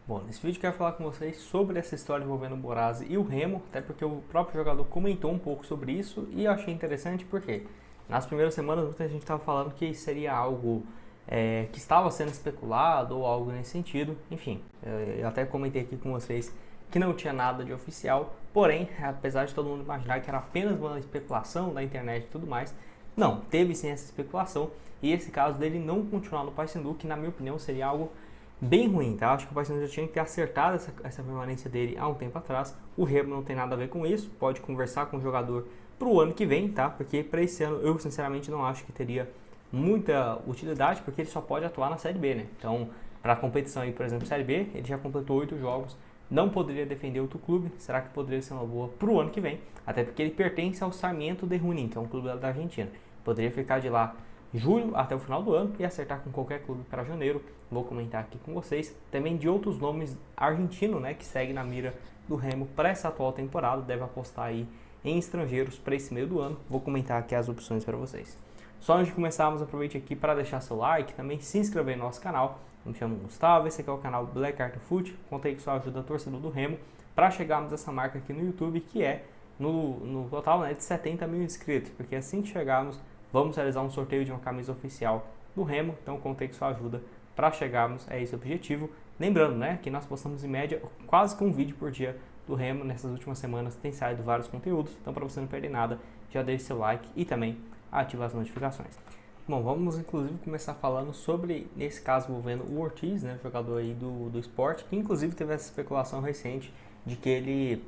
Bom, nesse vídeo eu quero falar com vocês sobre essa história envolvendo o Borazzi e o Remo, até porque o próprio jogador comentou um pouco sobre isso e eu achei interessante porque nas primeiras semanas muita gente estava falando que seria algo que estava sendo especulado ou algo nesse sentido. Enfim, eu até comentei aqui com vocês que não tinha nada de oficial, porém, apesar de todo mundo imaginar que era apenas uma especulação da internet e tudo mais, não, teve sim essa especulação e esse caso dele não continuar no Paysandu, que na minha opinião seria algo bem ruim, tá? Acho que o Paysandu já tinha que ter acertado essa permanência dele há um tempo atrás. O Remo não tem nada a ver com isso, pode conversar com o jogador para o ano que vem, tá? Porque para esse ano eu sinceramente não acho que teria muita utilidade, porque ele só pode atuar na Série B, né? Então, para a competição aí, por exemplo, Série B, ele já completou 8 jogos, não poderia defender outro clube. Será que poderia ser uma boa para o ano que vem? Até porque ele pertence ao Sarmiento de Junín, que é um clube da Argentina. Poderia ficar de lá julho até o final do ano e acertar com qualquer clube para janeiro. Vou comentar aqui com vocês também de outros nomes argentinos, né, que segue na mira do Remo para essa atual temporada. Deve apostar aí em estrangeiros para esse meio do ano. Vou comentar aqui as opções para vocês. Só antes de começarmos, aproveite aqui para deixar seu like, também se inscrever no nosso canal. Eu me chamo Gustavo, esse aqui é o canal Black Art Foot. Contei com sua ajuda, torcedor do Remo, para chegarmos a essa marca aqui no YouTube, que é no total, né, de 70 mil inscritos, porque assim que chegarmos vamos realizar um sorteio de uma camisa oficial do Remo, então contei com sua ajuda para chegarmos a esse objetivo. Lembrando, né, que nós postamos em média quase que um vídeo por dia do Remo. Nessas últimas semanas tem saído vários conteúdos, então para você não perder nada, já deixe seu like e também ative as notificações. Bom, vamos inclusive começar falando sobre, nesse caso envolvendo o Ortiz, né, jogador aí do Sport, que inclusive teve essa especulação recente de que ele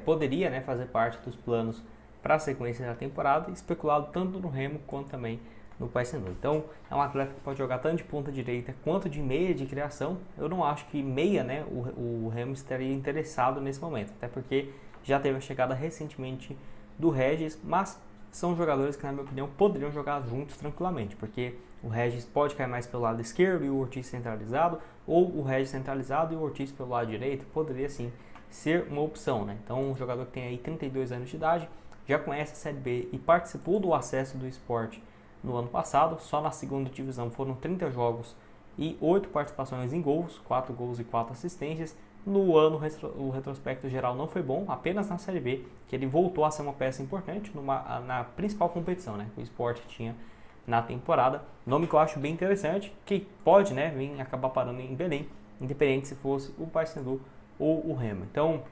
poderia, né, fazer parte dos planos para a sequência da temporada, especulado tanto no Remo quanto também no Paysandu. Então, é um atleta que pode jogar tanto de ponta direita quanto de meia de criação. Eu não acho que meia, né, o Remo estaria interessado nesse momento, até porque já teve a chegada recentemente do Regis, mas são jogadores que, na minha opinião, poderiam jogar juntos tranquilamente, porque o Regis pode cair mais pelo lado esquerdo e o Ortiz centralizado, ou o Regis centralizado e o Ortiz pelo lado direito, poderia sim ser uma opção, né? Então, um jogador que tem aí 32 anos de idade, já conhece a Série B e participou do acesso do Sport no ano passado. Só na segunda divisão foram 30 jogos e 8 participações em gols, 4 gols e 4 assistências. No ano o retrospecto geral não foi bom, apenas na Série B, que ele voltou a ser uma peça importante na principal competição, né, que o Sport tinha na temporada. Nome que eu acho bem interessante, que pode, né, vir acabar parando em Belém, independente se fosse o Paysandu ou o Remo. Então,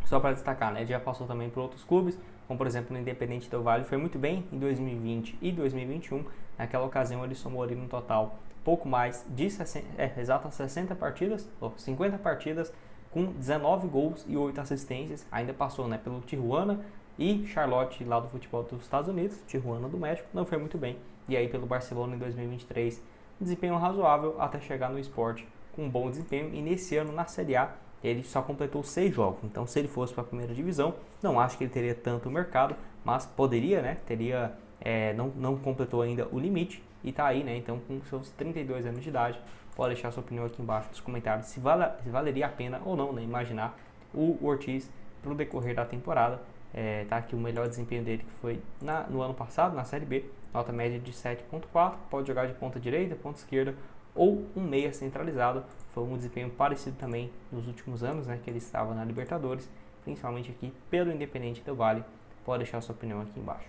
só para destacar, né, ele já passou também por outros clubes, como por exemplo no Independente Del Valle, foi muito bem em 2020 e 2021. Naquela ocasião ele somou ali no total pouco mais de 60 partidas, ou 50 partidas, com 19 gols e 8 assistências. Ainda passou, né, pelo Tijuana e Charlotte lá do futebol dos Estados Unidos, Tijuana do México, não foi muito bem. E aí pelo Barcelona em 2023, desempenho razoável até chegar no Sport com um bom desempenho. E nesse ano na Série A ele só completou 6 jogos, então se ele fosse para a primeira divisão, não acho que ele teria tanto mercado, mas poderia, né, não completou ainda o limite e tá aí, né, então com seus 32 anos de idade. Pode deixar sua opinião aqui embaixo nos comentários se valeria a pena ou não, né, imaginar o Ortiz para o decorrer da temporada. Tá aqui o melhor desempenho dele, que foi no ano passado, na Série B, nota média de 7.4, pode jogar de ponta direita, ponta esquerda ou um meia centralizado. Foi um desempenho parecido também nos últimos anos, né, que ele estava na Libertadores, principalmente aqui pelo Independente Del Valle. Pode deixar sua opinião aqui embaixo.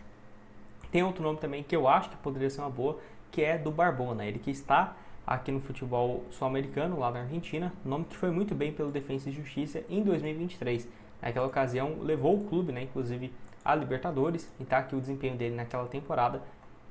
Tem outro nome também que eu acho que poderia ser uma boa, que é do Barbona, ele que está aqui no futebol sul-americano, lá na Argentina, nome que foi muito bem pelo Defensa e Justiça em 2023. Naquela ocasião levou o clube, né, inclusive a Libertadores, e tá aqui o desempenho dele naquela temporada,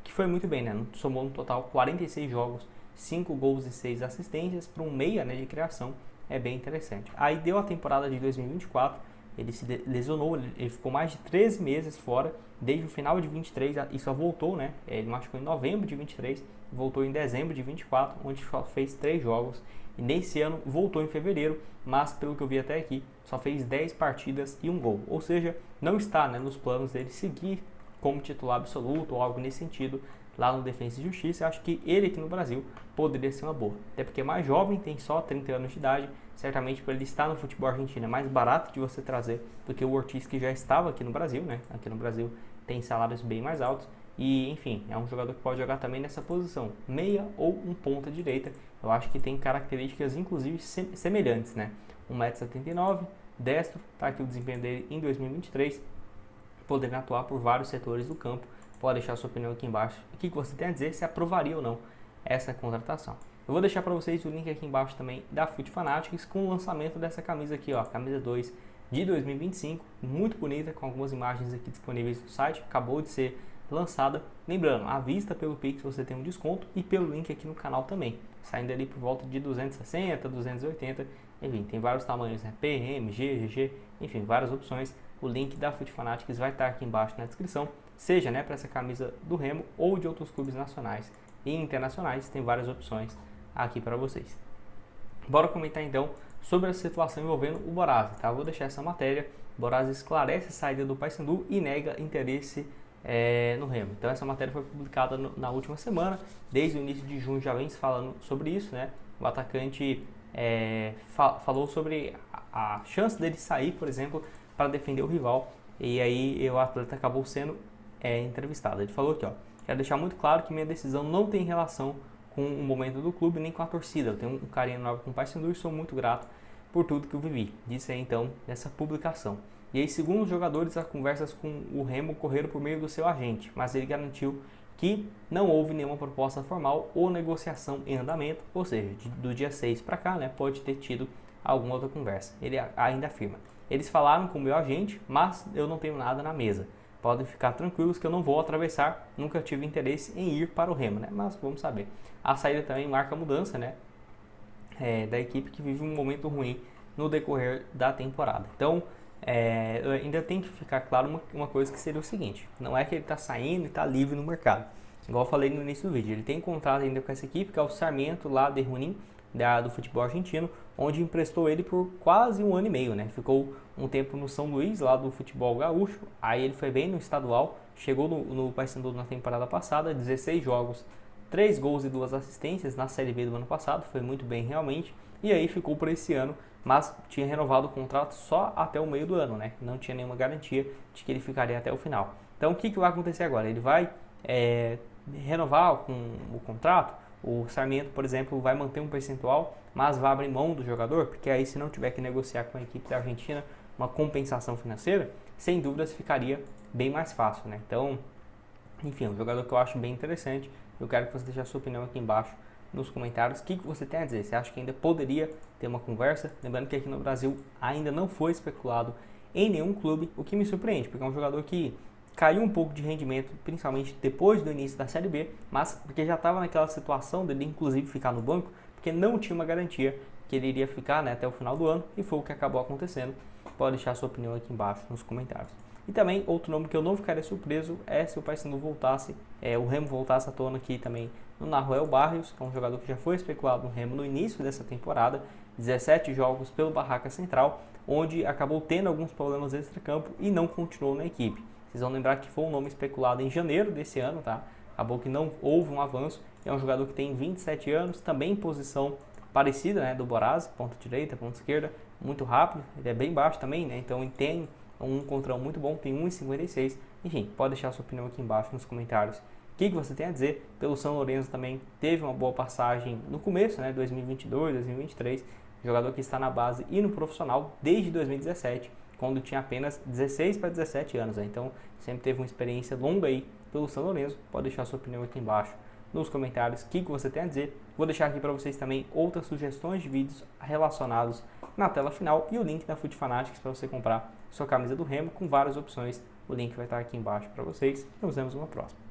que foi muito bem, né, somou no total 46 jogos, 5 gols e 6 assistências para um meia, né, de criação. É bem interessante. Aí deu a temporada de 2024, ele se lesionou, ele ficou mais de 13 meses fora, desde o final de 23, e só voltou, né, ele machucou em novembro de 23, voltou em dezembro de 24, onde só fez 3 jogos, e nesse ano voltou em fevereiro, mas pelo que eu vi até aqui, só fez 10 partidas e 1 gol, ou seja, não está, né, nos planos dele seguir como titular absoluto ou algo nesse sentido lá no Defensa e Justiça. Eu acho que ele aqui no Brasil poderia ser uma boa, até porque é mais jovem, tem só 30 anos de idade, certamente por ele estar no futebol argentino é mais barato de você trazer do que o Ortiz, que já estava aqui no Brasil, né? Aqui no Brasil tem salários bem mais altos e, enfim, é um jogador que pode jogar também nessa posição, meia ou um ponta direita, eu acho que tem características inclusive semelhantes, né? 1,79 m, destro, tá aqui o desempenho dele em 2023, podendo atuar por vários setores do campo. Pode deixar sua opinião aqui embaixo. O que você tem a dizer, se aprovaria ou não essa contratação. Eu vou deixar para vocês o link aqui embaixo também da FUT Fanatics com o lançamento dessa camisa aqui, ó, camisa 2 de 2025, muito bonita, com algumas imagens aqui disponíveis no site, acabou de ser lançada. Lembrando, à vista pelo Pix você tem um desconto e pelo link aqui no canal também, saindo ali por volta de 260, 280, enfim, tem vários tamanhos, né? PM, G, GG, enfim, várias opções. O link da FUT Fanatics vai estar aqui embaixo na descrição, seja, né, para essa camisa do Remo ou de outros clubes nacionais e internacionais, tem várias opções aqui para vocês. Bora comentar então sobre a situação envolvendo o Borazzi, tá? Eu vou deixar essa matéria. Borazzi esclarece a saída do Paysandu e nega interesse no Remo. Então essa matéria foi publicada na última semana, desde o início de junho já vem falando sobre isso, né? O atacante falou sobre a chance dele sair, por exemplo, para defender o rival, e aí o atleta acabou sendo entrevistado. Ele falou aqui, ó: quero deixar muito claro que minha decisão não tem relação com o momento do clube nem com a torcida. Eu tenho um carinho enorme com o Paysandu e sou muito grato por tudo que eu vivi. Disse aí então nessa publicação. E aí, segundo os jogadores, as conversas com o Remo ocorreram por meio do seu agente, mas ele garantiu que não houve nenhuma proposta formal ou negociação em andamento, ou seja, do dia 6 para cá, né, pode ter tido alguma outra conversa. Ele ainda afirma: eles falaram com o meu agente, mas eu não tenho nada na mesa. Podem ficar tranquilos que eu não vou atravessar, nunca tive interesse em ir para o Remo, né? Mas vamos saber. A saída também marca a mudança, né? Da equipe que vive um momento ruim no decorrer da temporada. Então, ainda tem que ficar claro uma coisa, que seria o seguinte: não é que ele está saindo e está livre no mercado. Igual eu falei no início do vídeo, ele tem contrato ainda com essa equipe, que é o Sarmiento lá de Junín, do futebol argentino, onde emprestou ele por quase 1 ano e meio, né? Ficou um tempo no São Luís, lá do futebol gaúcho, aí ele foi bem no estadual, chegou no Paysandu na temporada passada, 16 jogos, 3 gols e 2 assistências na Série B do ano passado, foi muito bem realmente, e aí ficou por esse ano, mas tinha renovado o contrato só até o meio do ano, né? Não tinha nenhuma garantia de que ele ficaria até o final. Então o que vai acontecer agora? Ele vai renovar com o contrato? O Sarmiento, por exemplo, vai manter um percentual, mas vai abrir mão do jogador, porque aí, se não tiver que negociar com a equipe da Argentina uma compensação financeira, sem dúvidas ficaria bem mais fácil, né? Então, enfim, é um jogador que eu acho bem interessante. Eu quero que você deixe a sua opinião aqui embaixo nos comentários. O que você tem a dizer? Você acha que ainda poderia ter uma conversa? Lembrando que aqui no Brasil ainda não foi especulado em nenhum clube, o que me surpreende, porque é um jogador que caiu um pouco de rendimento, principalmente depois do início da Série B, mas porque já estava naquela situação dele inclusive ficar no banco, porque não tinha uma garantia que ele iria ficar, né, até o final do ano, e foi o que acabou acontecendo. Pode deixar a sua opinião aqui embaixo nos comentários. E também, outro nome que eu não ficaria surpreso é se o Paysandu voltasse, o Remo voltasse à tona aqui também no Nahuel Barrios, que é um jogador que já foi especulado no Remo no início dessa temporada, 17 jogos pelo Barraca Central, onde acabou tendo alguns problemas extra-campo e não continuou na equipe. Vocês vão lembrar que foi um nome especulado em janeiro desse ano, tá? Acabou que não houve um avanço. É um jogador que tem 27 anos, também em posição parecida, né, do Borazzi, ponta direita, ponta esquerda, muito rápido. Ele é bem baixo também, né? Então ele tem um contra um muito bom, tem 1,56. Enfim, pode deixar a sua opinião aqui embaixo nos comentários. O que você tem a dizer? Pelo São Lourenço também teve uma boa passagem no começo, né, 2022, 2023. Jogador que está na base e no profissional desde 2017. Quando tinha apenas 16 para 17 anos, né? Então sempre teve uma experiência longa aí pelo São Lourenço. Pode deixar sua opinião aqui embaixo nos comentários, o que você tem a dizer. Vou deixar aqui para vocês também outras sugestões de vídeos relacionados na tela final e o link da FUT Fanatics para você comprar sua camisa do Remo com várias opções. O link vai estar aqui embaixo para vocês. Nos vemos numa próxima.